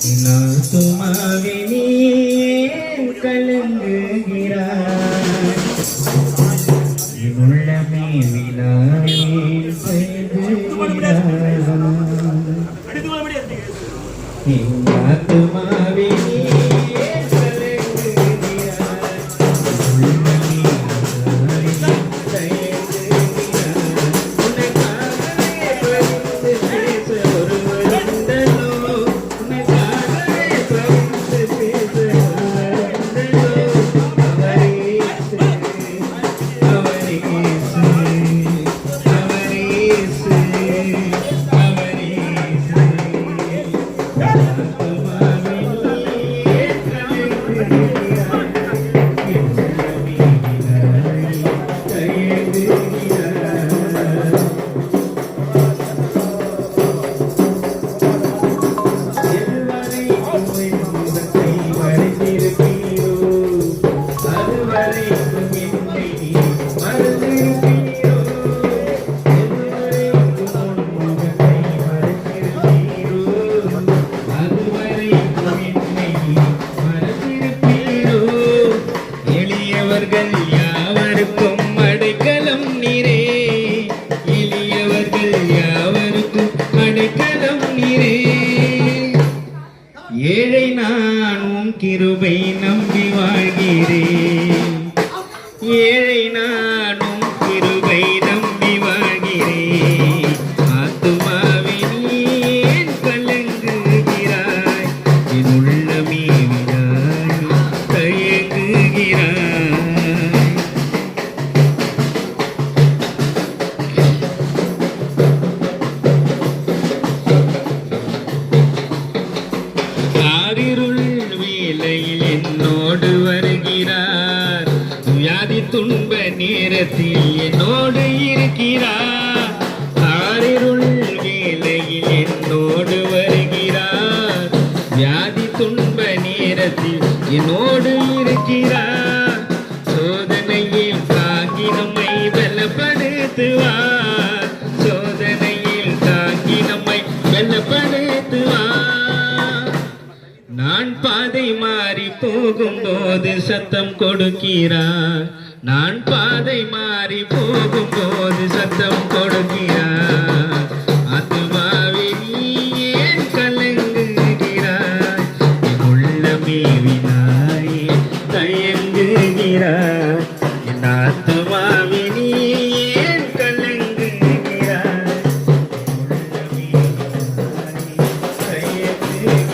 துமாவினே கலங்குகிறாய் உள்ளமே விழாவே துமாவினே யாவருக்கும் அடைக்கலம் நீரே எளியவர்கள் யாவருக்கும் அடைக்கலம் நீரே ஏழை நானும் கிருபை நம்பி வாழ்கிறேன் ஏழை நானும் கிருபை நம்பி வாழ்கிறேன் ஆத்துமாவின் கலங்குகிறாய் என் உள்ளமே விடாய் தயங்குகிறாய் வேளையில் என்னோடு வருகிறார் வியாதி துன்ப நேரத்தில் என்னோடு இருக்கிறார் ஆறிருள் வேளையில் என்னோடு வருகிறார் வியாதி துன்ப நேரத்தில் என்னோடு இருக்கிறார் சோதனையில் தாங்கி நம்மை பலப்படுத்துவார் சோதனையில் தாங்கி நம்மை பலப்படுத்துவார் நான் பாதை மாறி போகும்போது சத்தம் கொடுக்கிறார் நான் பாதை மாறி போகும்போது சத்தம் கொடுக்கிறார்